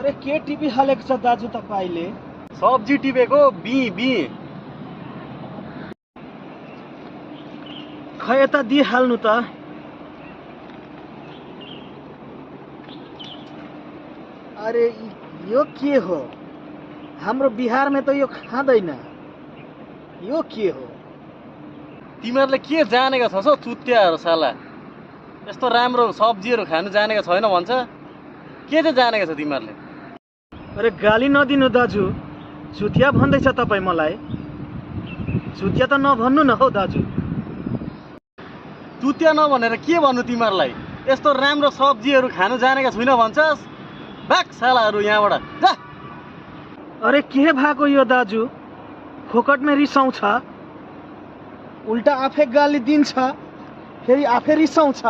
अरे के टिभी हालेको छ दाजु तपाईले? सब्जी टिपेको बी बी। खै यता दिइहाल्नु त। अरे यो के हो? हाम्रो बिहारमा त यो खाँदैन। यो के हो? तिमीहरूले के जानेका छस् हौ चुत्याहरू साला। यस्तो राम्रो सब्जीहरू खानु जानेका छैन भन्छ। के चाहिँ जानेका छ तिमीहरूले? अरे गाली नदिनु दाजु। चुतिया भन्दैछ तपाईँ मलाई। चुतिया त नभन्नु न हौ दाजु। चुतिया नभनेर के भन्नु तिमीहरूलाई? यस्तो राम्रो सब्जीहरू खानु जानेका छैन भन्छस्? भाग सालाहरू यहाँबाट जा। अरे के भएको यो दाजु? फोकटमै रिसाउँछ। उल्टा आफै गाली दिन्छ, फेरि आफै रिसाउँछ।